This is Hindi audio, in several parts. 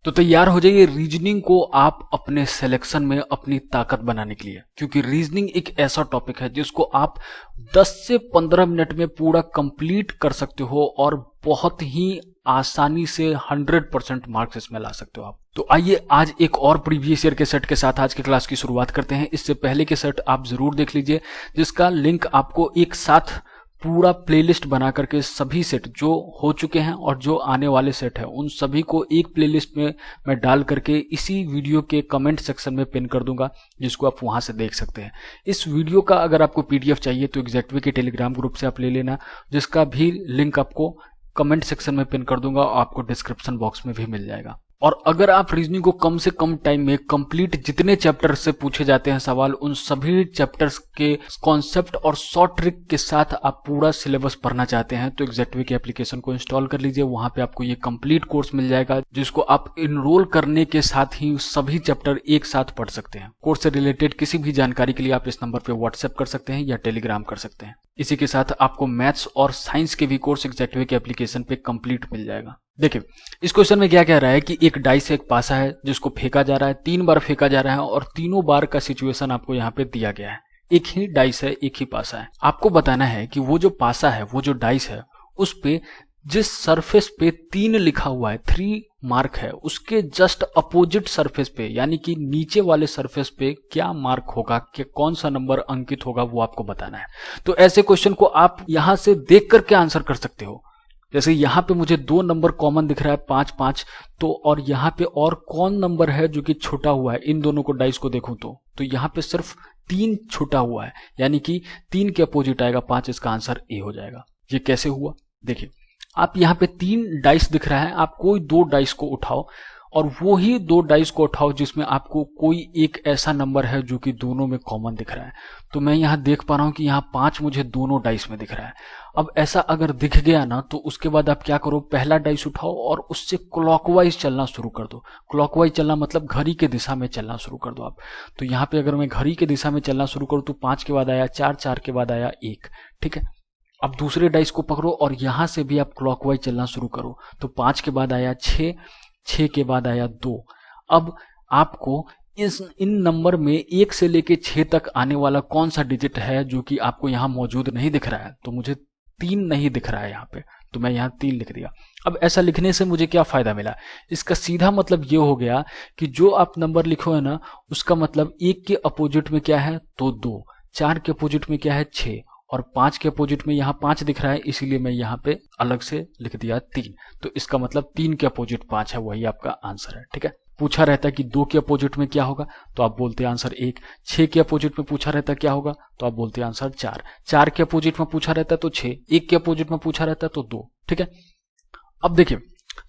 तो तैयार हो जाइए रीजनिंग को आप अपने सिलेक्शन में अपनी ताकत बनाने के लिए, क्योंकि रीजनिंग एक ऐसा टॉपिक है जिसको आप 10 से 15 मिनट में पूरा कंप्लीट कर सकते हो और बहुत ही आसानी से 100% मार्क्स इसमें ला सकते हो आप। तो आइए आज एक और प्रीवियस ईयर के सेट के साथ आज की क्लास की शुरुआत करते हैं। इससे पहले के सेट आप जरूर देख लीजिए, जिसका लिंक आपको एक साथ पूरा प्लेलिस्ट बना करके सभी सेट जो हो चुके हैं और जो आने वाले सेट है उन सभी को एक प्लेलिस्ट में मैं डाल करके इसी वीडियो के कमेंट सेक्शन में पिन कर दूंगा, जिसको आप वहां से देख सकते हैं। इस वीडियो का अगर आपको पीडीएफ चाहिए तो एग्जैक्टवे के टेलीग्राम ग्रुप से आप ले लेना, जिसका भी लिंक आपको कमेंट सेक्शन में पिन कर दूंगा और आपको डिस्क्रिप्शन बॉक्स में भी मिल जाएगा। और अगर आप रीजनिंग को कम से कम टाइम में कंप्लीट जितने चैप्टर से पूछे जाते हैं सवाल, उन सभी चैप्टर्स के कॉन्सेप्ट और शॉर्ट ट्रिक के साथ आप पूरा सिलेबस पढ़ना चाहते हैं तो एग्जैक्टवे के एप्लीकेशन को इंस्टॉल कर लीजिए। वहां पे आपको ये कंप्लीट कोर्स मिल जाएगा, जिसको आप इनरोल करने के साथ ही सभी चैप्टर एक साथ पढ़ सकते हैं। कोर्स से रिलेटेड किसी भी जानकारी के लिए आप इस नंबर पे व्हाट्सएप कर सकते हैं या टेलीग्राम कर सकते हैं। इसी के साथ आपको मैथ्स और साइंस के भी कोर्स एग्जैक्टवे के एप्लीकेशन पे कंप्लीट मिल जाएगा। देखिए इस क्वेश्चन में क्या कह रहा है कि एक डाइस एक पासा है जिसको फेंका जा रहा है, 3 बार फेंका जा रहा है और तीनों बार का सिचुएशन आपको यहाँ पे दिया गया है। एक ही डाइस है, एक ही पासा है। आपको बताना है कि वो जो पासा है, वो जो डाइस है, उस पे जिस सरफेस पे 3 लिखा हुआ है, 3 मार्क है, उसके जस्ट अपोजिट सरफेस पे यानी कि नीचे वाले सरफेस पे क्या मार्क होगा, कि कौन सा नंबर अंकित होगा, वो आपको बताना है। तो ऐसे क्वेश्चन को आप यहां से देख करके आंसर कर सकते हो। जैसे यहाँ पे मुझे 2 नंबर कॉमन दिख रहा है 5 5, तो और यहाँ पे और कौन नंबर है जो कि छोटा हुआ है, इन दोनों को डाइस को देखूं तो यहाँ पे सिर्फ 3 छोटा हुआ है, यानी कि 3 के अपोजिट आएगा 5, इसका आंसर ए हो जाएगा। ये कैसे हुआ? देखिए आप यहाँ पे 3 डाइस दिख रहा है, आप कोई 2 डाइस को उठाओ और वो ही 2 डाइस को उठाओ जिसमें आपको कोई एक ऐसा नंबर है जो कि दोनों में कॉमन दिख रहा है। तो मैं यहाँ देख पा रहा हूँ कि यहाँ 5 मुझे दोनों डाइस में दिख रहा है। अब ऐसा अगर दिख गया ना तो उसके बाद आप क्या करो, पहला डाइस उठाओ और उससे क्लॉकवाइज चलना शुरू कर दो। क्लॉकवाइज चलना मतलब घड़ी के दिशा में चलना शुरू कर दो आप। तो यहाँ पे अगर मैं घड़ी के दिशा में चलना शुरू करूँ तो 5 के बाद आया 4, 4 के बाद आया 1, ठीक है। अब दूसरे डाइस को पकड़ो और यहां से भी आप क्लॉकवाइज चलना शुरू करो, तो 5 के बाद आया 6, 6 के बाद आया 2। अब आपको इन नंबर में 1 से लेके 6 तक आने वाला कौन सा डिजिट है जो कि आपको यहाँ मौजूद नहीं दिख रहा है, तो मुझे 3 नहीं दिख रहा है यहाँ पे, तो मैं यहाँ 3 लिख दिया। अब ऐसा लिखने से मुझे क्या फायदा मिला? इसका सीधा मतलब ये हो गया कि जो आप नंबर लिखो है ना, उसका मतलब 1 के अपोजिट में क्या है तो 2, 4 के अपोजिट में क्या है 6 और 5 के अपोजिट में यहाँ 5 दिख रहा है, इसीलिए मैं यहाँ पे अलग से लिख दिया 3। तो इसका मतलब 3 के अपोजिट 5 है, वही आपका आंसर है, ठीक है। पूछा रहता है कि 2 के अपोजिट में क्या होगा तो आप बोलते आंसर 1, 6 के अपोजिट में पूछा रहता है क्या होगा तो आप बोलते आंसर 4, 4 के अपोजिट में पूछा रहता है तो 6, 1 के अपोजिट में पूछा रहता है तो 2, ठीक है। अब देखिए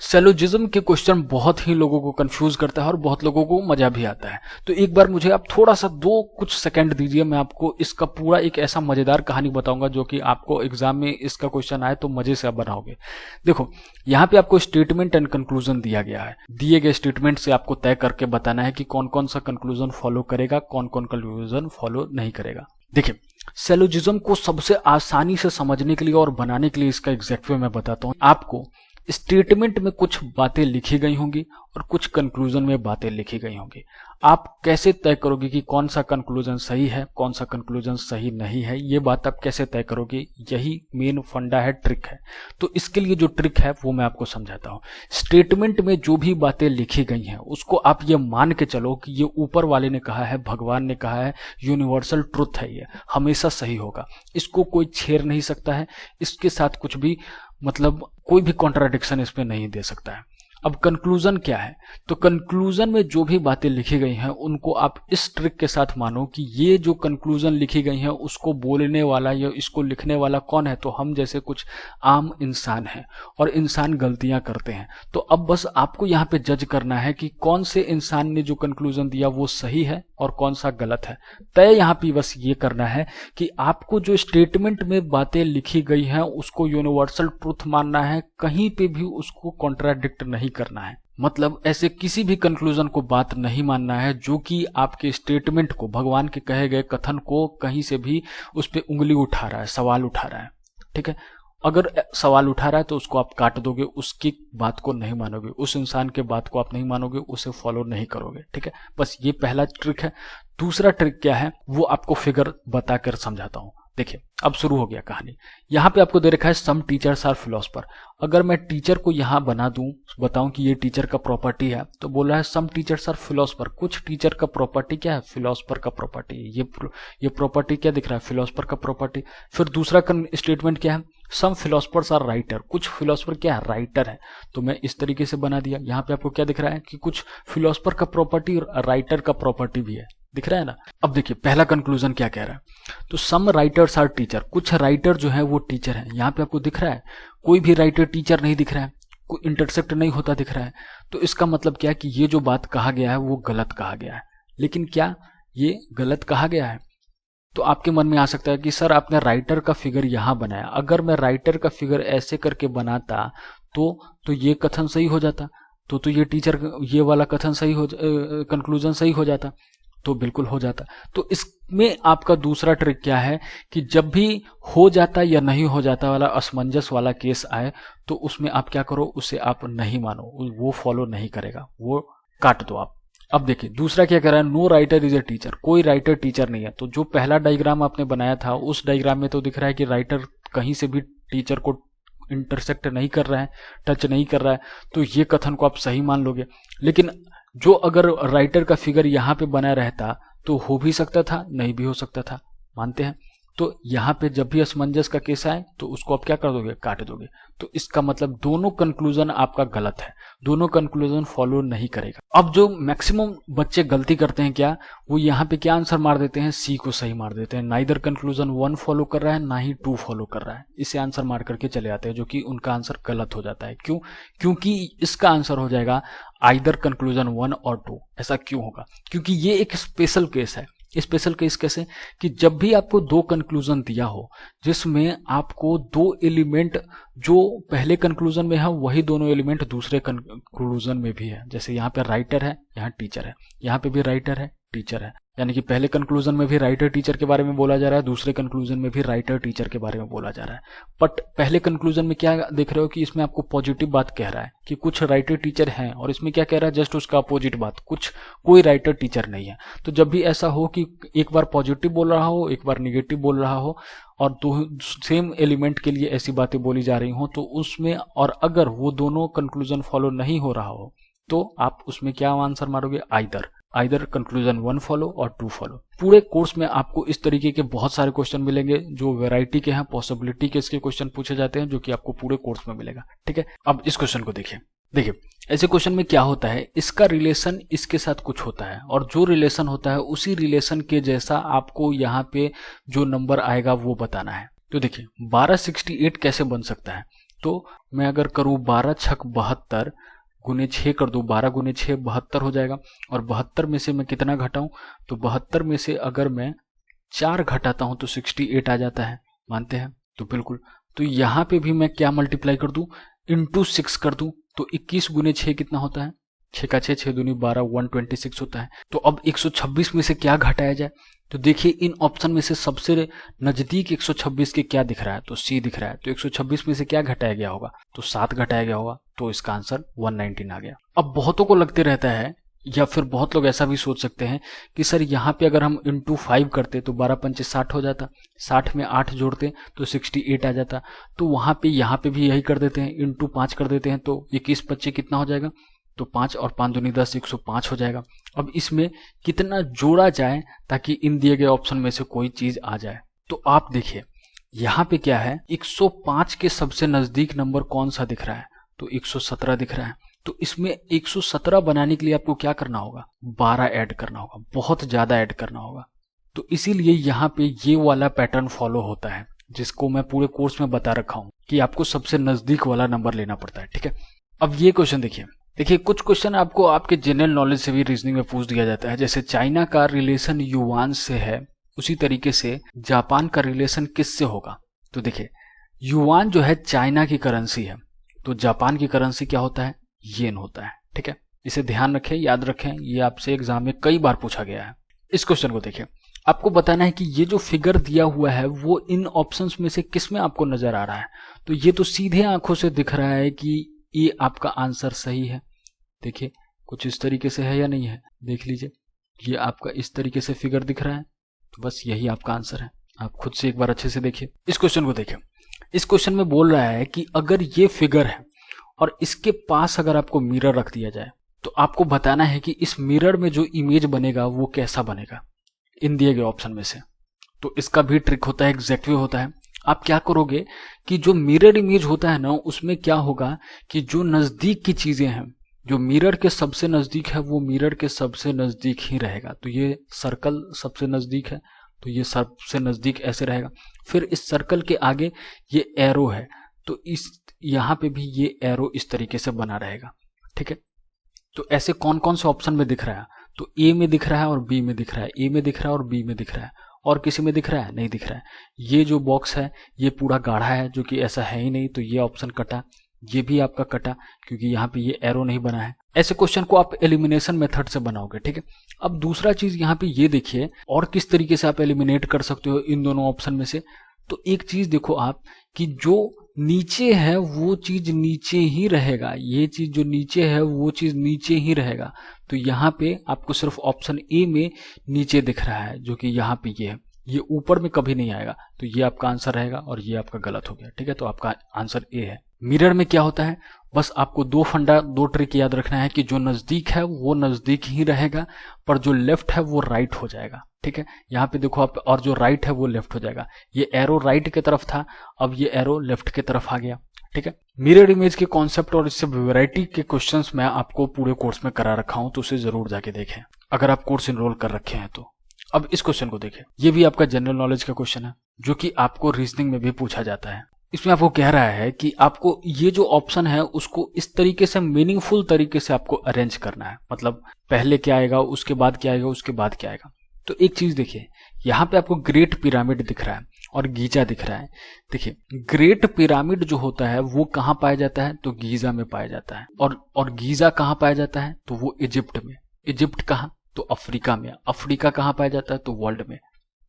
सेलोजिज्म के क्वेश्चन बहुत ही लोगों को कंफ्यूज करता है और बहुत लोगों को मजा भी आता है। तो एक बार मुझे आप थोड़ा सा कुछ सेकंड दीजिए, मैं आपको इसका पूरा एक ऐसा मजेदार कहानी बताऊंगा जो कि आपको एग्जाम में इसका क्वेश्चन आए तो मजे से आप बनाओगे। देखो यहाँ पे आपको स्टेटमेंट एंड कंक्लूजन दिया गया है। दिए गए स्टेटमेंट से आपको तय करके बताना है कि कौन कौन सा कंक्लूजन फॉलो करेगा, कौन कौन कंक्लूजन फॉलो नहीं करेगा। देखिए सेलोजिज्म को सबसे आसानी से समझने के लिए और बनाने के लिए इसका एग्जैक्ट वे मैं बताता हूँ। आपको स्टेटमेंट में कुछ बातें लिखी गई होंगी और कुछ कंक्लूजन में बातें लिखी गई होंगी। आप कैसे तय करोगे कि कौन सा कंक्लूजन सही है, कौन सा कंक्लूजन सही नहीं है, ये बात आप कैसे तय करोगे, यही मेन फंडा है, ट्रिक है। तो इसके लिए जो ट्रिक है वो मैं आपको समझाता हूँ। स्टेटमेंट में जो भी बातें लिखी गई हैं उसको आप ये मान के चलो कि ये ऊपर वाले ने कहा है, भगवान ने कहा है, यूनिवर्सल ट्रुथ है, ये हमेशा सही होगा, इसको कोई छेड़ नहीं सकता है, इसके साथ कुछ भी मतलब कोई भी कॉन्ट्राडिक्शन इसमें नहीं दे सकता है। अब कंक्लूजन क्या है? तो कंक्लूजन में जो भी बातें लिखी गई हैं उनको आप इस ट्रिक के साथ मानो कि ये जो कंक्लूजन लिखी गई हैं उसको बोलने वाला या इसको लिखने वाला कौन है, तो हम जैसे कुछ आम इंसान हैं और इंसान गलतियां करते हैं। तो अब बस आपको यहाँ पे जज करना है कि कौन से इंसान ने जो कंक्लूजन दिया वो सही है और कौन सा गलत है। तय यहाँ पे बस ये करना है कि आपको जो स्टेटमेंट में बातें लिखी गई हैं उसको यूनिवर्सल ट्रुथ मानना है, कहीं पे भी उसको कॉन्ट्राडिक्ट नहीं करना है। मतलब ऐसे किसी भी कंक्लूजन को बात नहीं मानना है जो कि आपके स्टेटमेंट को, भगवान के कहे गए कथन को कहीं से भी उस पर उंगली उठा रहा है, सवाल उठा रहा है, ठीक है। अगर सवाल उठा रहा है तो उसको आप काट दोगे, उसकी बात को नहीं मानोगे, उस इंसान के बात को आप नहीं मानोगे, उसे फॉलो नहीं करोगे। ठीक है, बस ये पहला ट्रिक है। दूसरा ट्रिक क्या है वो आपको फिगर बताकर समझाता हूं। देखिए अब शुरू हो गया कहानी। यहाँ पे आपको दे रखा है सम टीचर्स आर फिलोसफर। अगर मैं टीचर को यहाँ बना दूं, बताऊं कि ये टीचर का प्रॉपर्टी है, तो बोल रहा है सम टीचर्स आर फिलोसफर। कुछ टीचर का प्रॉपर्टी क्या है? फिलोसफर का प्रॉपर्टी। ये प्रॉपर्टी क्या दिख रहा है? फिलोसफर का प्रॉपर्टी। फिर दूसरा स्टेटमेंट क्या है? सम फिलोसफर्स आर राइटर। कुछ फिलोसफर क्या है? राइटर है। तो मैं इस तरीके से बना दिया। यहाँ पे आपको क्या दिख रहा है कि कुछ फिलोसफर का प्रॉपर्टी और राइटर का प्रॉपर्टी भी है, दिख रहा है ना। अब देखिए पहला कंक्लूजन क्या कह रहा है, तो सम राइटर्स आर टीचर। कुछ राइटर जो है वो टीचर है। यहाँ पे आपको दिख रहा है कोई भी राइटर टीचर नहीं दिख रहा है, कोई इंटरसेक्ट नहीं होता दिख रहा है। तो इसका मतलब क्या है कि ये जो बात कहा गया है वो गलत कहा गया है। लेकिन क्या ये गलत कहा गया है? तो आपके मन में आ सकता है कि सर आपने राइटर का फिगर यहाँ बनाया, अगर मैं राइटर का फिगर ऐसे करके बनाता तो ये कथन सही हो जाता, तो ये टीचर ये वाला कथन सही हो कंक्लूजन सही हो जाता, तो बिल्कुल हो जाता। तो इसमें आपका दूसरा ट्रिक क्या है कि जब भी हो जाता या नहीं हो जाता वाला असमंजस वाला केस आए तो उसमें आप क्या करो, उसे आप नहीं मानो, वो फॉलो नहीं करेगा, वो काट दो आप। अब देखिए दूसरा क्या कह रहा है, no writer is a teacher. कोई राइटर टीचर नहीं है। तो जो पहला डायग्राम आपने बनाया था उस डायग्राम में तो दिख रहा है कि राइटर कहीं से भी टीचर को इंटरसेक्ट नहीं कर रहा है, टच नहीं कर रहा है, तो ये कथन को आप सही मान लोगे। लेकिन जो अगर राइटर का फिगर यहाँ पे बना रहता तो हो भी सकता था, नहीं भी हो सकता था, मानते हैं। तो यहाँ पे जब भी असमंजस का केस आए तो उसको आप क्या कर दोगे, काट दोगे। तो इसका मतलब दोनों कंक्लूजन आपका गलत है, दोनों कंक्लूजन फॉलो नहीं करेगा। अब जो मैक्सिमम बच्चे गलती करते हैं क्या, वो यहाँ पे क्या आंसर मार देते हैं, सी को सही मार देते हैं। नाइदर कंक्लूजन 1 फॉलो कर रहा है ना ही 2 फॉलो कर रहा है, इसे आंसर मार करके चले आते हैं, जो कि उनका आंसर गलत हो जाता है। क्यों? क्योंकि इसका आंसर हो जाएगा आइदर कंक्लूजन 1 और 2। ऐसा क्यों होगा? क्योंकि ये एक स्पेशल केस है। स्पेशल केस कैसे कि जब भी आपको 2 कंक्लूजन दिया हो जिसमें आपको 2 एलिमेंट जो पहले कंक्लूजन में है वही दोनों एलिमेंट दूसरे कंक्लूजन में भी है, जैसे यहाँ पे राइटर है, यहाँ टीचर है, यहाँ पे भी राइटर है, टीचर है, यानी कि पहले कंक्लूजन में भी राइटर टीचर के बारे में बोला जा रहा है, दूसरे कंक्लूजन में भी राइटर टीचर के बारे में बोला जा रहा है। बट पहले कंक्लूजन में क्या देख रहे हो कि इसमें आपको पॉजिटिव बात कह रहा है कि कुछ राइटर टीचर हैं, और इसमें क्या कह रहा है, जस्ट उसका अपोजिट बात, कोई राइटर टीचर नहीं है। तो जब भी ऐसा हो कि एक बार पॉजिटिव बोल रहा हो, एक बार निगेटिव बोल रहा हो, और दो सेम एलिमेंट के लिए ऐसी बातें बोली जा रही हो, तो उसमें और अगर वो दोनों कंक्लूजन फॉलो नहीं हो रहा हो तो आप उसमें क्या आंसर मारोगे, आइदर कंक्लूजन 1 फॉलो और 2 फॉलो। पूरे कोर्स में आपको इस तरीके के बहुत सारे क्वेश्चन मिलेंगे जो वैरायटी के हैं, पॉसिबिलिटी के इसके क्वेश्चन पूछे जाते हैं, जो कि आपको पूरे कोर्स में मिलेगा। ठीक है, अब इस क्वेश्चन को देखिए ऐसे क्वेश्चन में क्या होता है, इसका रिलेशन इसके साथ कुछ होता है, और जो रिलेशन होता है उसी रिलेशन के जैसा आपको यहाँ पे जो नंबर आएगा वो बताना है। तो देखिए 1268 कैसे बन सकता है, तो मैं अगर करूँ 12 छक 72 गुने 6 कर दो, 12 गुने 6 72 हो जाएगा, और 72 में से मैं कितना घटाऊं, तो 72 में से अगर मैं 4 घटाता हूं तो 68 आ जाता है, मानते हैं। तो बिल्कुल, तो यहाँ पे भी मैं क्या मल्टीप्लाई कर दूं, इंटू 6 कर दूं, तो 21 गुने 6 कितना होता है, 6 का 6, 6 दूनी 12, 126 होता है। तो अब 126 में से क्या घटाया जाए, तो देखिए इन ऑप्शन में से सबसे नजदीक 126 के क्या दिख रहा है, तो सी दिख रहा है। तो 126 में से क्या घटाया गया होगा, तो 7 घटाया गया होगा, तो इसका आंसर 119 आ गया। अब बहुतों को लगते रहता है, या फिर बहुत लोग ऐसा भी सोच सकते हैं कि सर यहाँ पे अगर हम इंटू 5 करते तो 12 पंचे 60 हो जाता, 60 में 8 जोड़ते तो 68 आ जाता। तो वहां पे यहाँ पे भी यही कर देते हैं, इंटू 5 कर देते हैं, तो 21 बच्चे कितना हो जाएगा, तो 5 और 5 दूनी 10, 105 हो जाएगा। अब इसमें कितना जोड़ा जाए ताकि इन दिए गए ऑप्शन में से कोई चीज आ जाए, तो आप देखिए यहाँ पे क्या है, 105 के सबसे नजदीक नंबर कौन सा दिख रहा है, तो 117 दिख रहा है। तो इसमें 117 बनाने के लिए आपको क्या करना होगा, 12 ऐड करना होगा, बहुत ज्यादा ऐड करना होगा। तो इसीलिए यहाँ पे ये वाला पैटर्न फॉलो होता है, जिसको मैं पूरे कोर्स में बता रखा हूँ कि आपको सबसे नजदीक वाला नंबर लेना पड़ता है। ठीक है, अब ये क्वेश्चन देखिए कुछ क्वेश्चन आपको आपके जनरल नॉलेज से भी रीजनिंग में पूछ दिया जाता है। जैसे चाइना का रिलेशन युआन से है, उसी तरीके से जापान का रिलेशन किससे होगा। तो देखिए युआन जो है चाइना की करेंसी है, तो जापान की करेंसी क्या होता है, येन होता है। ठीक है, इसे ध्यान रखें, याद रखें, ये आपसे एग्जाम में कई बार पूछा गया है। इस क्वेश्चन को देखिए, आपको बताना है कि ये जो फिगर दिया हुआ है वो इन ऑप्शंस में से किस में आपको नजर आ रहा है। तो ये तो सीधे आंखों से दिख रहा है कि ये आपका आंसर सही है। देखिए कुछ इस तरीके से है या नहीं है, देख लीजिए, ये आपका इस तरीके से फिगर दिख रहा है, तो बस यही आपका आंसर है। आप खुद से एक बार अच्छे से देखिए, इस क्वेश्चन को देखिए। इस क्वेश्चन में बोल रहा है कि अगर ये फिगर है और इसके पास अगर आपको मिरर रख दिया जाए तो आपको बताना है कि इस मिरर में जो इमेज बनेगा वो कैसा बनेगा इन दिए गए ऑप्शन में से। तो इसका भी ट्रिक होता है, एग्जैक्ट वे होता है। आप क्या करोगे कि जो मिरर इमेज होता है ना, उसमें क्या होगा कि जो नजदीक की चीजें हैं, जो मिरर के सबसे नजदीक है वो मिरर के सबसे नजदीक ही रहेगा। तो ये सर्कल सबसे नजदीक है तो ये सबसे नजदीक ऐसे रहेगा। फिर इस सर्कल के आगे ये एरो है तो इस यहाँ पे भी ये एरो इस तरीके से बना रहेगा। ठीक है, तो ऐसे कौन कौन से ऑप्शन में दिख रहा है? तो ए में दिख रहा है और बी में दिख रहा है, ए में दिख रहा है और बी में दिख रहा है, और किसी में दिख रहा है? नहीं दिख रहा है। ये जो बॉक्स है ये पूरा गाढ़ा है जो कि ऐसा है ही नहीं, तो ये ऑप्शन कटा, ये भी आपका कटा क्योंकि यहाँ पे ये एरो नहीं बना है। ऐसे क्वेश्चन को आप एलिमिनेशन मेथड से बनाओगे। ठीक है, अब दूसरा चीज यहाँ पे ये देखिए और किस तरीके से आप एलिमिनेट कर सकते हो इन दोनों ऑप्शन में से। तो एक चीज देखो आप कि जो नीचे है वो चीज नीचे ही रहेगा, ये चीज जो नीचे है वो चीज नीचे ही रहेगा। तो यहाँ पे आपको सिर्फ ऑप्शन ए में नीचे दिख रहा है जो कि यहाँ पे ये है, ये ऊपर में कभी नहीं आएगा। तो ये आपका आंसर रहेगा और ये आपका गलत हो गया। ठीक है, तो आपका आंसर ए है। मिरर में क्या होता है, बस आपको दो ट्रिक याद रखना है कि जो नजदीक है वो नजदीक ही रहेगा, पर जो लेफ्ट है वो राइट हो जाएगा। ठीक है, यहाँ पे देखो आप, और जो राइट है वो लेफ्ट हो जाएगा। ये एरो राइट की तरफ था, अब ये एरो लेफ्ट की तरफ आ गया। ठीक है, मिरर इमेज के कॉन्सेप्ट और इससे वैरायटी के क्वेश्चंस मैं आपको पूरे कोर्स में करा रखा हूं, तो उसे जरूर जाके देखें अगर आप कोर्स इनरोल कर रखे हैं तो। अब इस क्वेश्चन को देखें, ये भी आपका जनरल नॉलेज का क्वेश्चन है जो कि आपको रीजनिंग में भी पूछा जाता है। इसमें आपको कह रहा है कि आपको ये जो ऑप्शन है उसको इस तरीके से मीनिंगफुल तरीके से आपको अरेंज करना है, मतलब पहले क्या आएगा, उसके बाद क्या आएगा, उसके बाद क्या आएगा। तो एक चीज देखिए, यहाँ पे आपको ग्रेट पिरामिड दिख रहा है और गीजा दिख रहा है। देखिए ग्रेट पिरामिड जो होता है वो कहाँ पाया जाता है, तो गीजा में पाया जाता है। और गीजा कहाँ पाया जाता है, तो वो इजिप्ट में। इजिप्ट कहाँ, तो अफ्रीका में। अफ्रीका कहाँ पाया जाता है, तो वर्ल्ड में।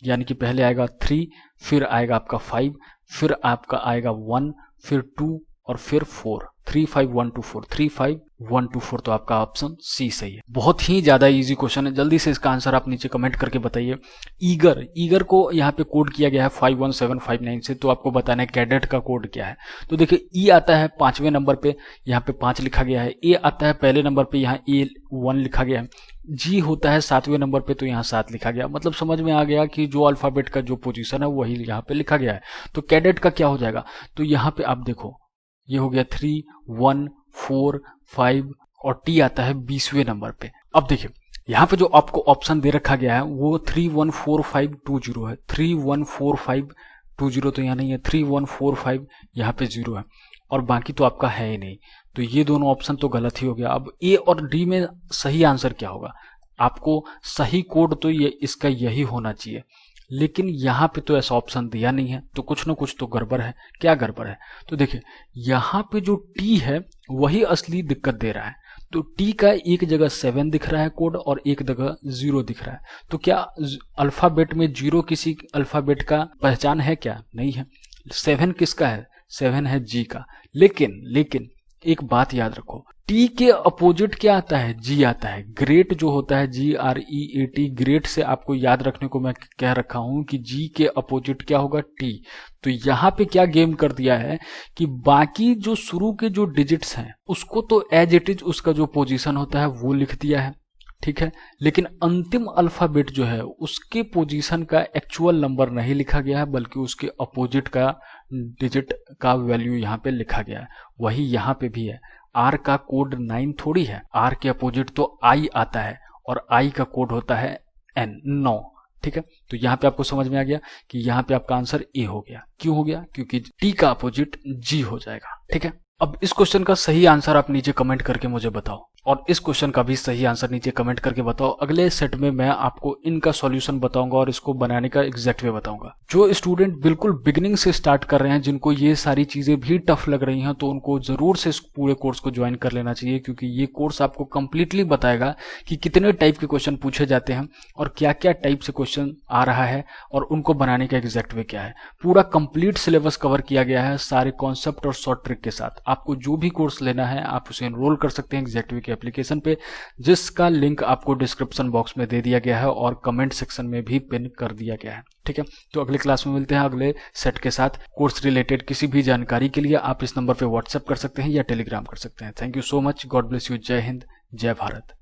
यानी कि पहले आएगा 3, फिर आएगा आपका 5, फिर आपका आएगा 1, फिर 2 और फिर 4। 3 5 1 2 4, 3 5 1 2 4। तो आपका ऑप्शन सी सही है। बहुत ही ज्यादा इजी क्वेश्चन है, जल्दी से इसका आंसर आप नीचे कमेंट करके बताइए। ईगर को यहाँ पे कोड किया गया है 51759 से, तो आपको बताना है कैडेट का कोड क्या है। तो देखिए ई आता है 5वें नंबर पे, यहाँ पे 5 लिखा गया है। ए आता है पहले नंबर पे, यहाँ A1 लिखा गया है। जी होता है 7वें नंबर पे, तो यहाँ 7 लिखा गया। मतलब समझ में आ गया कि जो अल्फाबेट का जो पोजीशन है वही यहाँ पे लिखा गया है। तो कैडेट का क्या हो जाएगा, तो यहाँ पे आप देखो ये हो गया 3 1 4 5 और टी आता है 20वें नंबर पे। अब देखिए यहाँ पे जो आपको ऑप्शन दे रखा गया है वो 314520 है। 314520 तो यहाँ नहीं है, 3145 यहाँ पे 0 है और बाकी तो आपका है ही नहीं। तो ये दोनों ऑप्शन तो गलत ही हो गया। अब ए और डी में सही आंसर क्या होगा, आपको सही कोड तो ये इसका यही होना चाहिए, लेकिन यहाँ पे तो ऐसा ऑप्शन दिया नहीं है, तो कुछ ना कुछ तो गड़बड़ है। क्या गड़बड़ है, तो देखिए यहाँ पे जो टी है वही असली दिक्कत दे रहा है। तो टी का एक जगह 7 दिख रहा है कोड और एक जगह 0 दिख रहा है। तो क्या अल्फाबेट में 0 किसी अल्फाबेट का पहचान है क्या, नहीं है। 7 किसका है, 7 है जी का। लेकिन एक बात याद रखो, टी के अपोजिट क्या आता है, जी आता है। ग्रेट जो होता है GREAT, ग्रेट से आपको याद रखने को मैं कह रखा हूं कि जी के अपोजिट क्या होगा, टी। तो यहाँ पे क्या गेम कर दिया है कि बाकी जो शुरू के जो डिजिट्स हैं उसको तो एज इट इज उसका जो पोजीशन होता है वो लिख दिया है, ठीक है, लेकिन अंतिम अल्फाबेट जो है उसके पोजीशन का एक्चुअल नंबर नहीं लिखा गया है, बल्कि उसके अपोजिट का डिजिट का वैल्यू यहाँ पे लिखा गया है। वही यहाँ पे भी है। आर का कोड 9 थोड़ी है, आर के अपोजिट तो आई आता है और आई का कोड होता है N 9। ठीक है, तो यहाँ पे आपको समझ में आ गया कि यहाँ पे आपका आंसर ए हो गया। क्यों हो गया, क्योंकि टी का अपोजिट जी हो जाएगा। ठीक है, अब इस क्वेश्चन का सही आंसर आप नीचे कमेंट करके मुझे बताओ। और इस क्वेश्चन का भी सही आंसर नीचे कमेंट करके बताओ। अगले सेट में मैं आपको इनका सॉल्यूशन बताऊंगा और इसको बनाने का एग्जैक्ट वे बताऊंगा। जो स्टूडेंट बिल्कुल बिगिनिंग से स्टार्ट कर रहे हैं, जिनको ये सारी चीजें भी टफ लग रही हैं, तो उनको जरूर से इस पूरे कोर्स को ज्वाइन कर लेना चाहिए, क्योंकि ये कोर्स आपको कंप्लीटली बताएगा कि कितने टाइप के क्वेश्चन पूछे जाते हैं और क्या क्या टाइप से क्वेश्चन आ रहा है और उनको बनाने का एग्जैक्ट वे क्या है। पूरा कंप्लीट सिलेबस कवर किया गया है सारे कॉन्सेप्ट और शॉर्ट ट्रिक के साथ। आपको जो भी कोर्स लेना है आप उसे एनरोल कर सकते हैं एग्जैक्ट वे के एप्लीकेशन पे, जिसका लिंक आपको डिस्क्रिप्शन बॉक्स में दे दिया गया है और कमेंट सेक्शन में भी पिन कर दिया गया है। ठीक है, तो अगले क्लास में मिलते हैं अगले सेट के साथ। कोर्स रिलेटेड किसी भी जानकारी के लिए आप इस नंबर पे व्हाट्सएप कर सकते हैं या टेलीग्राम कर सकते हैं। Thank you so much, God bless you, जय हिंद, जय भारत।